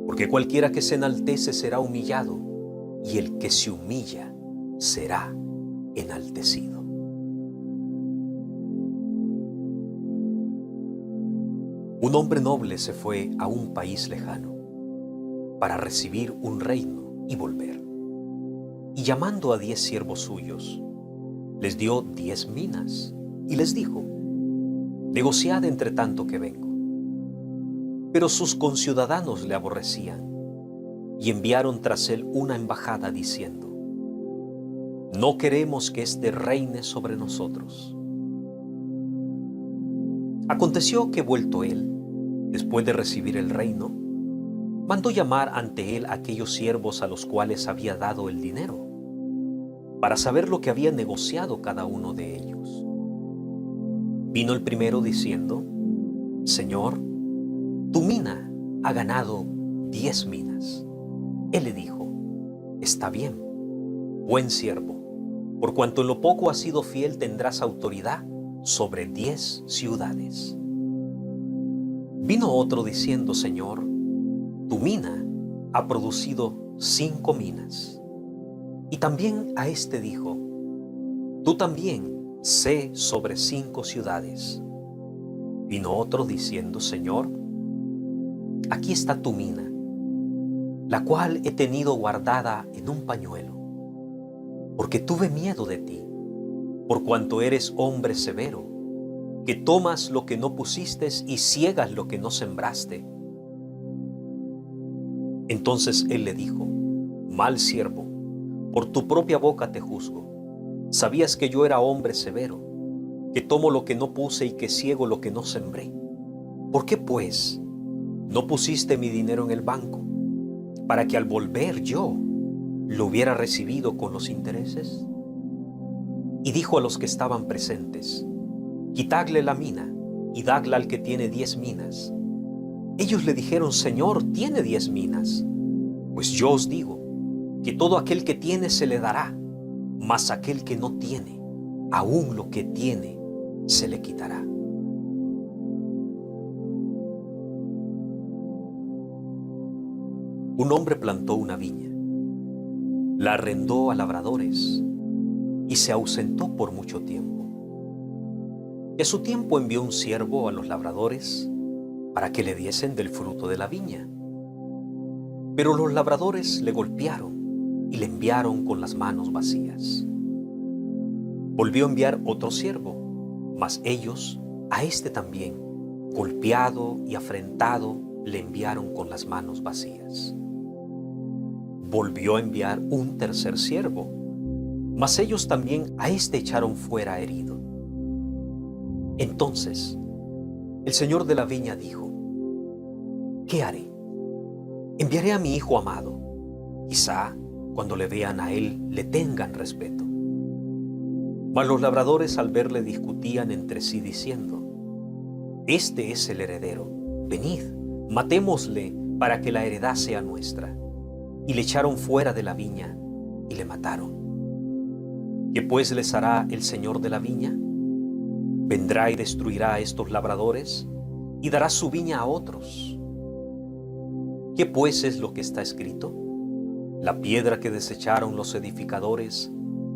porque cualquiera que se enaltece será humillado, y el que se humilla será enaltecido. Un hombre noble se fue a un país lejano para recibir un reino y volver. Y llamando a 10 siervos suyos, les dio 10 minas y les dijo: negociad entre tanto que vengo. Pero sus conciudadanos le aborrecían y enviaron tras él una embajada diciendo: no queremos que éste reine sobre nosotros. Aconteció que, vuelto él, después de recibir el reino, mandó llamar ante él a aquellos siervos a los cuales había dado el dinero, para saber lo que había negociado cada uno de ellos. Vino el primero diciendo: Señor, tu mina ha ganado 10 minas. Él le dijo: está bien, buen siervo, por cuanto en lo poco has sido fiel, tendrás autoridad sobre 10 ciudades. Vino otro diciendo: Señor, tu mina ha producido 5 minas. Y también a este dijo: tú también sé sobre 5 ciudades. Vino otro diciendo: Señor, aquí está tu mina, la cual he tenido guardada en un pañuelo, porque tuve miedo de ti, por cuanto eres hombre severo, que tomas lo que no pusiste y ciegas lo que no sembraste. Entonces él le dijo: mal siervo, por tu propia boca te juzgo. Sabías que yo era hombre severo, que tomo lo que no puse y que ciego lo que no sembré. ¿Por qué, pues, no pusiste mi dinero en el banco, para que al volver yo lo hubiera recibido con los intereses? Y dijo a los que estaban presentes: quitadle la mina y dadla al que tiene 10 minas. Ellos le dijeron: Señor, tiene 10 minas. Pues yo os digo que todo aquel que tiene se le dará, mas aquel que no tiene, aún lo que tiene se le quitará. Un hombre plantó una viña, la arrendó a labradores y se ausentó por mucho tiempo. Y a su tiempo envió un siervo a los labradores para que le diesen del fruto de la viña. Pero los labradores le golpearon y le enviaron con las manos vacías. Volvió a enviar otro siervo, mas ellos a este también, golpeado y afrentado, le enviaron con las manos vacías. Volvió a enviar un tercer siervo, mas ellos también a este echaron fuera herido. Entonces el señor de la viña dijo: ¿qué haré? Enviaré a mi hijo amado, quizá cuando le vean a él le tengan respeto. Mas los labradores al verle discutían entre sí diciendo: este es el heredero, venid, matémosle para que la heredad sea nuestra. Y le echaron fuera de la viña y le mataron. ¿Qué pues les hará el señor de la viña? Vendrá y destruirá a estos labradores y dará su viña a otros. ¿Qué pues es lo que está escrito? La piedra que desecharon los edificadores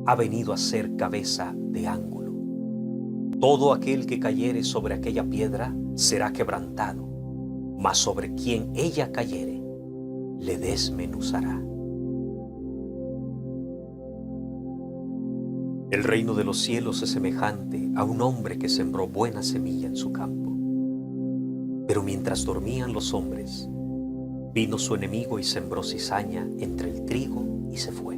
ha venido a ser cabeza de ángulo. Todo aquel que cayere sobre aquella piedra será quebrantado, mas sobre quien ella cayere, le desmenuzará. El reino de los cielos es semejante a un hombre que sembró buena semilla en su campo. Pero mientras dormían los hombres, vino su enemigo y sembró cizaña entre el trigo y se fue.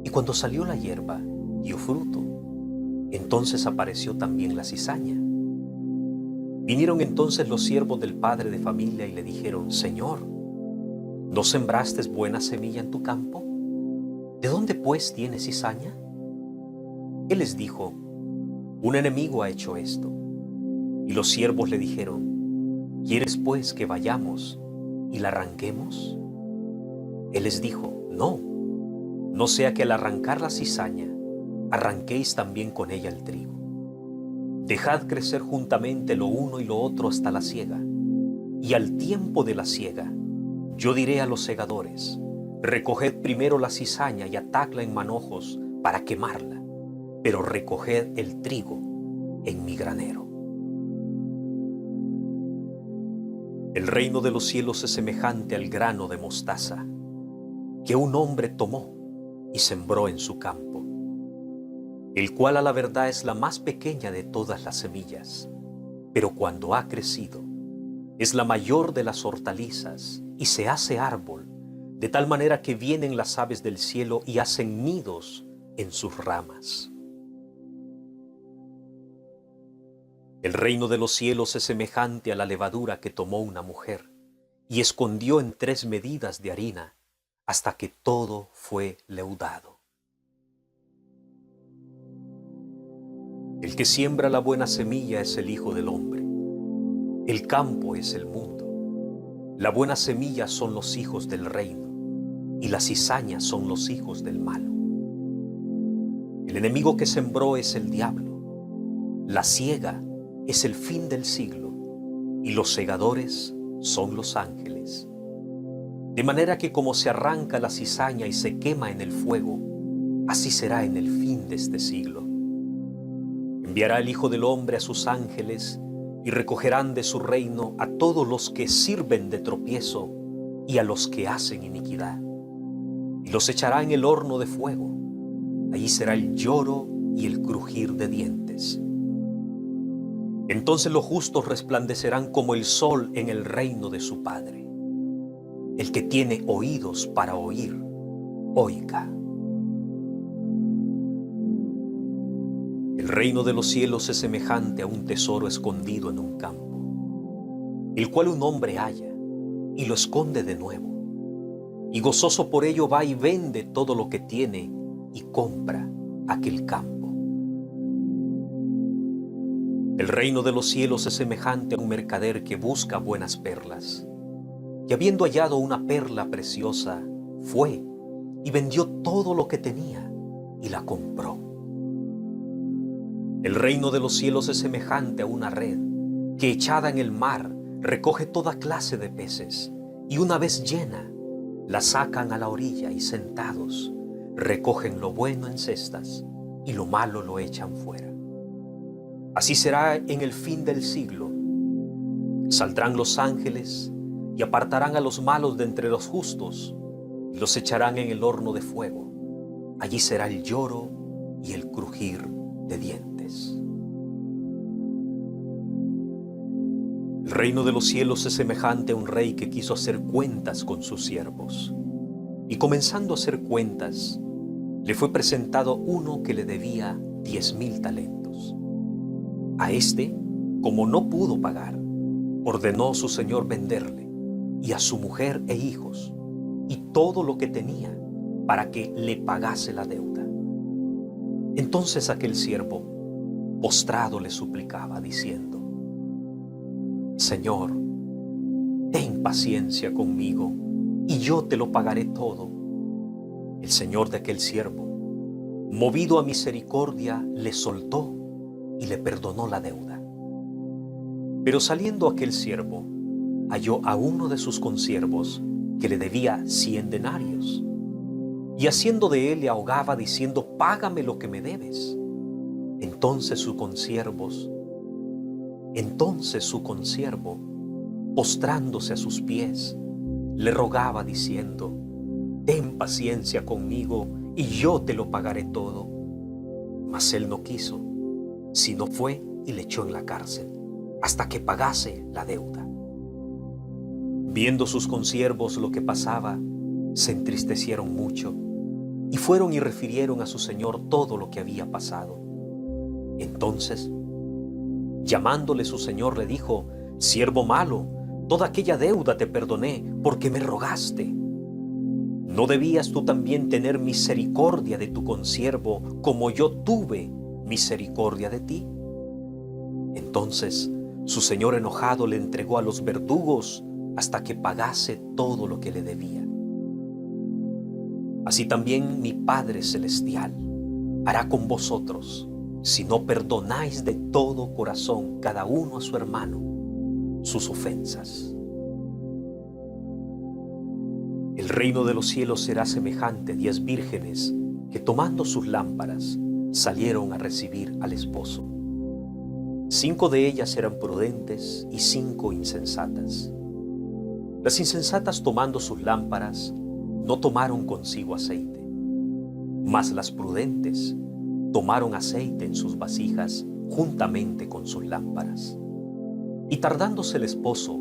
Y cuando salió la hierba, dio fruto. Entonces apareció también la cizaña. Vinieron entonces los siervos del padre de familia y le dijeron: Señor, ¿no sembraste buena semilla en tu campo? ¿De dónde pues tienes cizaña? Él les dijo: un enemigo ha hecho esto. Y los siervos le dijeron: ¿quieres pues que vayamos y la arranquemos? Él les dijo: no sea que al arrancar la cizaña, arranquéis también con ella el trigo. Dejad crecer juntamente lo uno y lo otro hasta la siega. Y al tiempo de la siega, yo diré a los segadores: recoged primero la cizaña y atadla en manojos para quemarla, pero recoged el trigo en mi granero. El reino de los cielos es semejante al grano de mostaza, que un hombre tomó y sembró en su campo, el cual a la verdad es la más pequeña de todas las semillas, pero cuando ha crecido, es la mayor de las hortalizas y se hace árbol, de tal manera que vienen las aves del cielo y hacen nidos en sus ramas. El reino de los cielos es semejante a la levadura que tomó una mujer y escondió en 3 medidas de harina hasta que todo fue leudado. El que siembra la buena semilla es el Hijo del Hombre. El campo es el mundo. La buena semilla son los hijos del reino y las cizañas son los hijos del malo. El enemigo que sembró es el diablo. La siega es el fin del siglo y los segadores son los ángeles. De manera que como se arranca la cizaña y se quema en el fuego, así será en el fin de este siglo. Enviará el Hijo del Hombre a sus ángeles y recogerán de su reino a todos los que sirven de tropiezo y a los que hacen iniquidad. Y los echará en el horno de fuego. Allí será el lloro y el crujir de dientes. Entonces los justos resplandecerán como el sol en el reino de su Padre. El que tiene oídos para oír, oiga. El reino de los cielos es semejante a un tesoro escondido en un campo, el cual un hombre halla y lo esconde de nuevo, y gozoso por ello va y vende todo lo que tiene y compra aquel campo. El reino de los cielos es semejante a un mercader que busca buenas perlas, y habiendo hallado una perla preciosa, fue y vendió todo lo que tenía y la compró. El reino de los cielos es semejante a una red que echada en el mar recoge toda clase de peces, y una vez llena, la sacan a la orilla y sentados recogen lo bueno en cestas y lo malo lo echan fuera. Así será en el fin del siglo. Saldrán los ángeles y apartarán a los malos de entre los justos y los echarán en el horno de fuego. Allí será el lloro y el crujir de dientes. El reino de los cielos es semejante a un rey que quiso hacer cuentas con sus siervos. Y comenzando a hacer cuentas, le fue presentado uno que le debía 10,000 talentos. A este, como no pudo pagar, ordenó su señor venderle, y a su mujer e hijos, y todo lo que tenía, para que le pagase la deuda. Entonces aquel siervo, postrado, le suplicaba, diciendo: Señor, ten paciencia conmigo, y yo te lo pagaré todo. El señor de aquel siervo, movido a misericordia, le soltó y le perdonó la deuda. Pero saliendo aquel siervo, halló a uno de sus consiervos que le debía 100 denarios, y haciendo de él le ahogaba diciendo: págame lo que me debes. Entonces su consiervo, postrándose a sus pies, le rogaba diciendo: ten paciencia conmigo y yo te lo pagaré todo. Mas él no quiso, sino fue y le echó en la cárcel hasta que pagase la deuda. Viendo sus consiervos lo que pasaba, se entristecieron mucho y fueron y refirieron a su señor todo lo que había pasado. Entonces, llamándole su señor, le dijo: siervo malo, toda aquella deuda te perdoné porque me rogaste. ¿No debías tú también tener misericordia de tu consiervo como yo tuve misericordia de ti? Entonces su señor enojado le entregó a los verdugos hasta que pagase todo lo que le debía. Así también mi Padre Celestial hará con vosotros si no perdonáis de todo corazón cada uno a su hermano sus ofensas. El reino de los cielos será semejante a 10 vírgenes que, tomando sus lámparas, salieron a recibir al esposo. 5 de ellas eran prudentes y 5 insensatas. Las insensatas, tomando sus lámparas, no tomaron consigo aceite, mas las prudentes tomaron aceite en sus vasijas juntamente con sus lámparas. Y tardándose el esposo,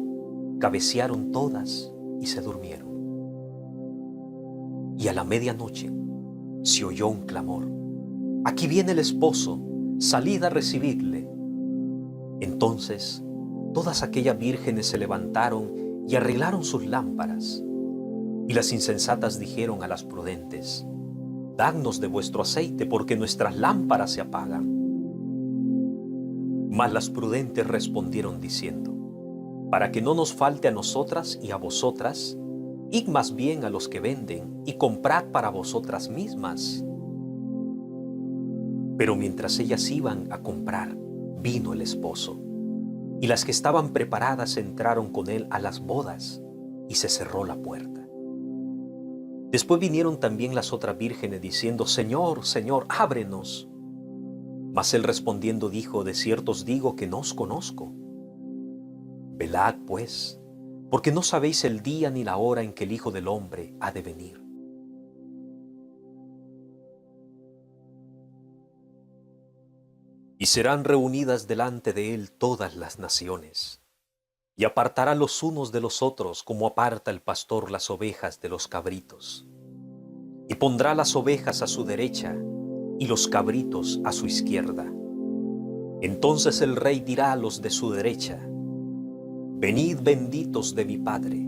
cabecearon todas y se durmieron. Y a la medianoche se oyó un clamor: aquí viene el esposo, salid a recibirle. Entonces todas aquellas vírgenes se levantaron y arreglaron sus lámparas. Y las insensatas dijeron a las prudentes: dadnos de vuestro aceite, porque nuestras lámparas se apagan. Mas las prudentes respondieron diciendo: para que no nos falte a nosotras y a vosotras, id más bien a los que venden y comprad para vosotras mismas. Pero mientras ellas iban a comprar, vino el esposo, y las que estaban preparadas entraron con él a las bodas, y se cerró la puerta. Después vinieron también las otras vírgenes diciendo: Señor, Señor, ábrenos. Mas él respondiendo dijo: de cierto os digo que no os conozco. Velad pues, porque no sabéis el día ni la hora en que el Hijo del Hombre ha de venir. Y serán reunidas delante de él todas las naciones, y apartará los unos de los otros como aparta el pastor las ovejas de los cabritos. Y pondrá las ovejas a su derecha y los cabritos a su izquierda. Entonces el rey dirá a los de su derecha: venid benditos de mi Padre,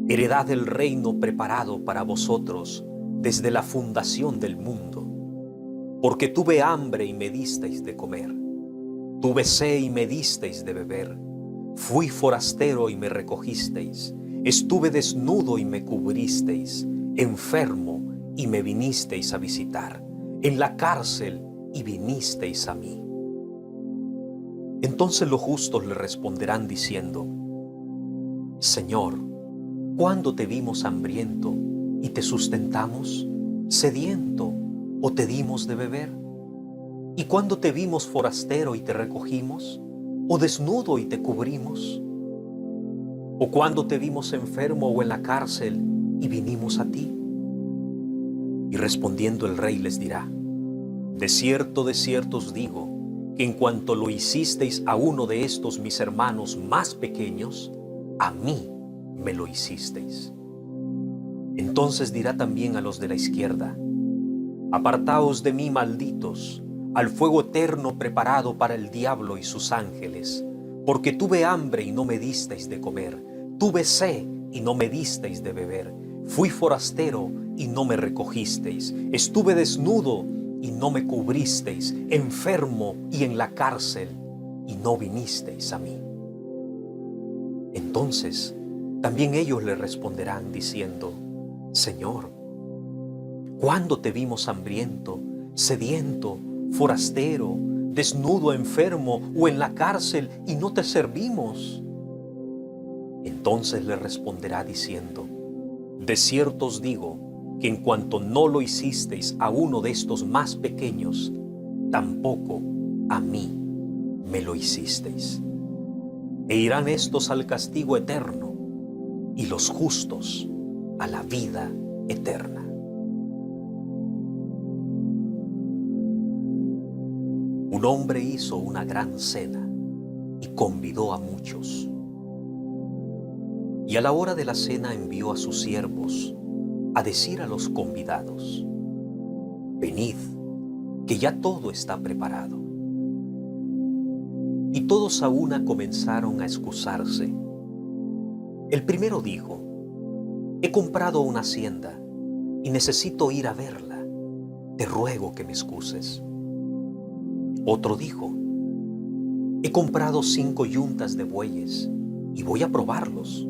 heredad del reino preparado para vosotros desde la fundación del mundo. Porque tuve hambre y me disteis de comer, tuve sed y me disteis de beber, fui forastero y me recogisteis, estuve desnudo y me cubristeis, enfermo y me vinisteis a visitar, en la cárcel y vinisteis a mí. Entonces los justos le responderán diciendo: Señor, ¿cuándo te vimos hambriento y te sustentamos, sediento o te dimos de beber? ¿Y cuándo te vimos forastero y te recogimos, o desnudo y te cubrimos? ¿O cuándo te vimos enfermo o en la cárcel y vinimos a ti? Y respondiendo el rey les dirá: de cierto os digo, que en cuanto lo hicisteis a uno de estos mis hermanos más pequeños, a mí me lo hicisteis. Entonces dirá también a los de la izquierda: apartaos de mí, malditos, al fuego eterno preparado para el diablo y sus ángeles, porque tuve hambre y no me disteis de comer, tuve sed y no me disteis de beber, fui forastero y no me recogisteis, estuve desnudo y no me cubristeis, enfermo y en la cárcel y no vinisteis a mí. Entonces también ellos le responderán diciendo: Señor, ¿cuándo te vimos hambriento, sediento, forastero, desnudo, enfermo o en la cárcel y no te servimos? Entonces le responderá diciendo: de cierto os digo que en cuanto no lo hicisteis a uno de estos más pequeños, tampoco a mí me lo hicisteis. E irán estos al castigo eterno, y los justos a la vida eterna. Un hombre hizo una gran cena y convidó a muchos. Y a la hora de la cena envió a sus siervos a decir a los convidados: venid, que ya todo está preparado. Y todos a una comenzaron a excusarse. El primero dijo: he comprado una hacienda y necesito ir a verla. Te ruego que me excuses. Otro dijo: he comprado 5 yuntas de bueyes y voy a probarlos.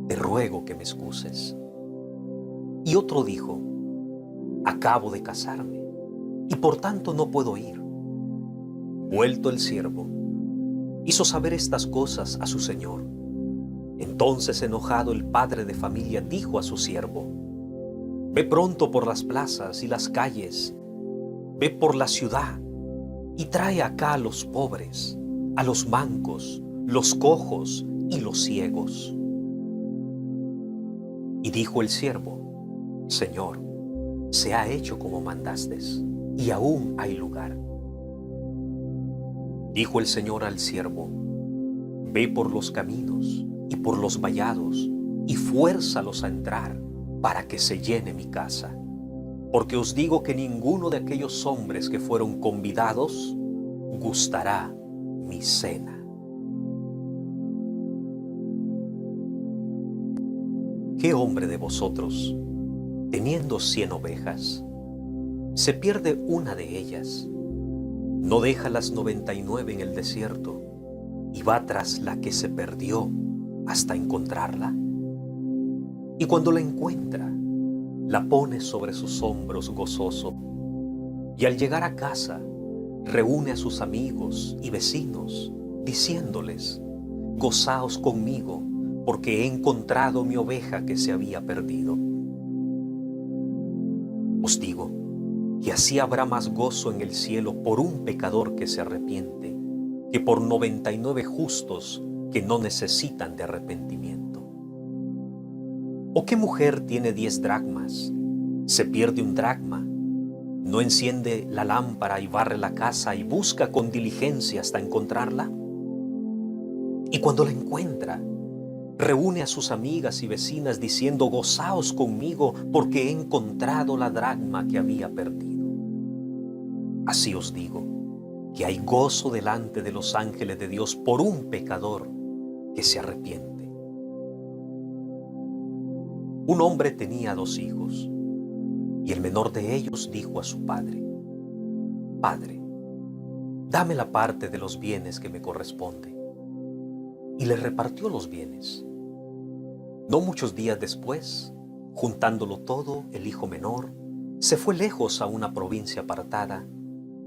Te ruego que me excuses. Y otro dijo: acabo de casarme y por tanto no puedo ir. Vuelto el siervo, hizo saber estas cosas a su señor. Entonces, enojado, el padre de familia dijo a su siervo: ve pronto por las plazas y las calles, ve por la ciudad y trae acá a los pobres, a los mancos, los cojos y los ciegos. Y dijo el siervo: Señor, se ha hecho como mandaste, y aún hay lugar. Dijo el Señor al siervo: ve por los caminos y por los vallados, y fuérzalos a entrar, para que se llene mi casa. Porque os digo que ninguno de aquellos hombres que fueron convidados gustará mi cena. ¿Qué hombre de vosotros, teniendo 100 ovejas, se pierde una de ellas, no deja las 99 en el desierto y va tras la que se perdió hasta encontrarla? Y cuando la encuentra, la pone sobre sus hombros gozoso, y al llegar a casa, reúne a sus amigos y vecinos, diciéndoles: gozaos conmigo, porque he encontrado mi oveja que se había perdido. Os digo que así habrá más gozo en el cielo por un pecador que se arrepiente, que por 99 justos que no necesitan de arrepentimiento. ¿O qué mujer tiene 10 dracmas? Se pierde un dracma, ¿no enciende la lámpara y barre la casa y busca con diligencia hasta encontrarla? Y cuando la encuentra, reúne a sus amigas y vecinas diciendo: gozaos conmigo, porque he encontrado la dracma que había perdido. Así os digo, que hay gozo delante de los ángeles de Dios por un pecador que se arrepiente. Un hombre tenía 2 hijos, y el menor de ellos dijo a su padre: Padre, dame la parte de los bienes que me corresponde. Y le repartió los bienes. No muchos días después, juntándolo todo, el hijo menor se fue lejos a una provincia apartada,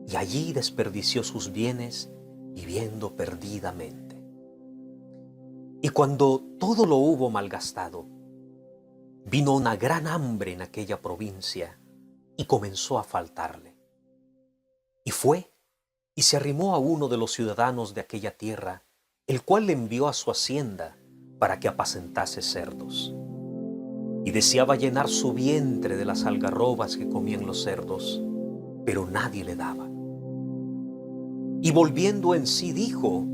y allí desperdició sus bienes viviendo perdidamente. Y cuando todo lo hubo malgastado, vino una gran hambre en aquella provincia y comenzó a faltarle. Y fue y se arrimó a uno de los ciudadanos de aquella tierra, el cual le envió a su hacienda para que apacentase cerdos. Y deseaba llenar su vientre de las algarrobas que comían los cerdos, pero nadie le daba. Y volviendo en sí dijo: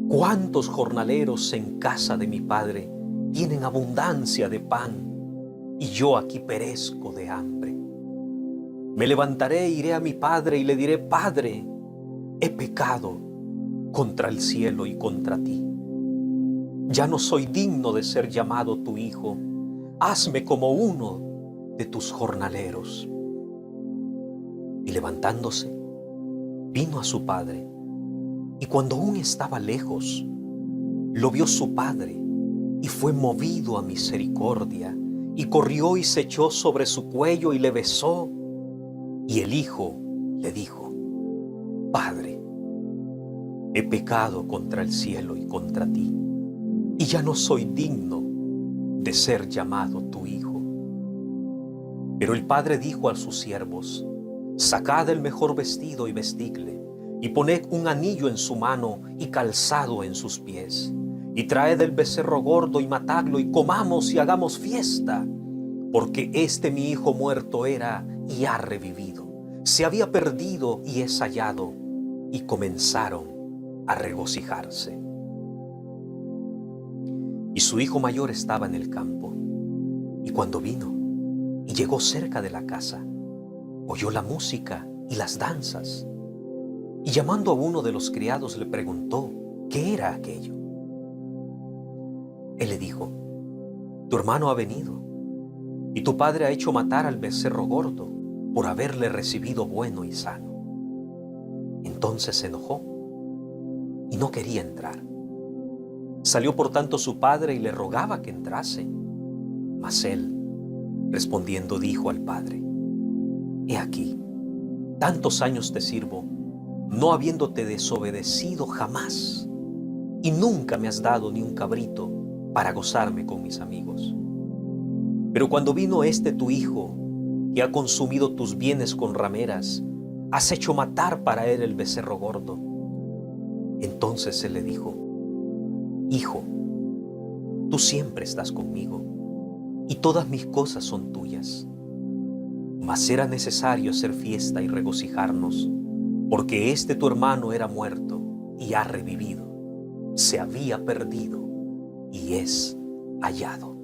¿cuántos jornaleros en casa de mi padre tienen abundancia de pan, y yo aquí perezco de hambre? Me levantaré e iré a mi padre y le diré: Padre, he pecado contra el cielo y contra ti. Ya no soy digno de ser llamado tu hijo. Hazme como uno de tus jornaleros. Y levantándose, vino a su padre, y cuando aún estaba lejos, lo vio su padre, y fue movido a misericordia, y corrió y se echó sobre su cuello y le besó. Y el hijo le dijo: Padre, he pecado contra el cielo y contra ti, y ya no soy digno de ser llamado tu hijo. Pero el padre dijo a sus siervos: sacad el mejor vestido y vestidle, y poned un anillo en su mano y calzado en sus pies. Y traed el becerro gordo y matadlo, y comamos y hagamos fiesta, porque este mi hijo muerto era y ha revivido, se había perdido y es hallado. Y comenzaron a regocijarse. Y su hijo mayor estaba en el campo, y cuando vino y llegó cerca de la casa, oyó la música y las danzas, y llamando a uno de los criados le preguntó qué era aquello. Él le dijo: tu hermano ha venido, y tu padre ha hecho matar al becerro gordo por haberle recibido bueno y sano. Entonces se enojó y no quería entrar. Salió por tanto su padre y le rogaba que entrase. Mas él, respondiendo, dijo al padre: he aquí, tantos años te sirvo, no habiéndote desobedecido jamás, y nunca me has dado ni un cabrito para gozarme con mis amigos. Pero cuando vino este tu hijo, que ha consumido tus bienes con rameras, has hecho matar para él el becerro gordo. Entonces él le dijo: hijo, tú siempre estás conmigo, y todas mis cosas son tuyas. Mas era necesario hacer fiesta y regocijarnos, porque este tu hermano era muerto y ha revivido, se había perdido y es hallado.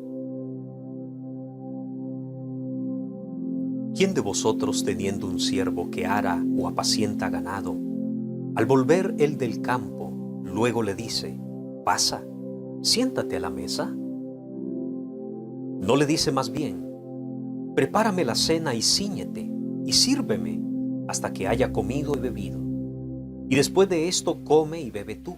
¿Quién de vosotros, teniendo un siervo que ara o apacienta ganado, al volver él del campo, luego le dice: pasa, siéntate a la mesa? ¿No le dice más bien: prepárame la cena y cíñete, y sírveme hasta que haya comido y bebido, y después de esto come y bebe tú?